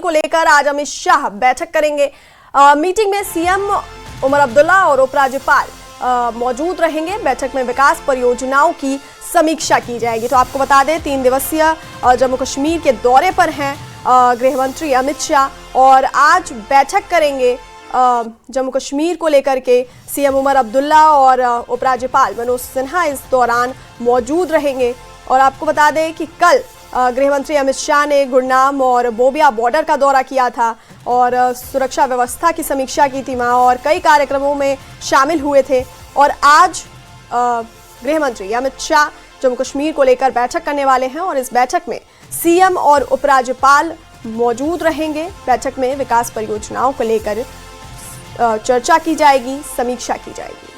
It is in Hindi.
को लेकर आज अमित शाह बैठक करेंगे। मीटिंग में सीएम उमर अब्दुल्ला और उपराज्यपाल मौजूद रहेंगे। बैठक में विकास परियोजनाओं की समीक्षा की जाएगी। तो आपको बता दें 3 दिवसीय जम्मू कश्मीर के दौरे पर हैं गृह मंत्री अमित शाह और आज बैठक करेंगे जम्मू कश्मीर को लेकर के। सीएम उमर अब्दुल्ला और उपराज्यपाल मनोज सिन्हा इस दौरान मौजूद रहेंगे। और आपको बता दें कि कल गृह मंत्री अमित शाह ने गुड़गांव और बोबिया बॉर्डर का दौरा किया था और सुरक्षा व्यवस्था की समीक्षा की थी वहाँ और कई कार्यक्रमों में शामिल हुए थे। और आज गृह मंत्री अमित शाह जम्मू कश्मीर को लेकर बैठक करने वाले हैं और इस बैठक में सीएम और उपराज्यपाल मौजूद रहेंगे। बैठक में विकास परियोजनाओं को लेकर चर्चा की जाएगी, समीक्षा की जाएगी।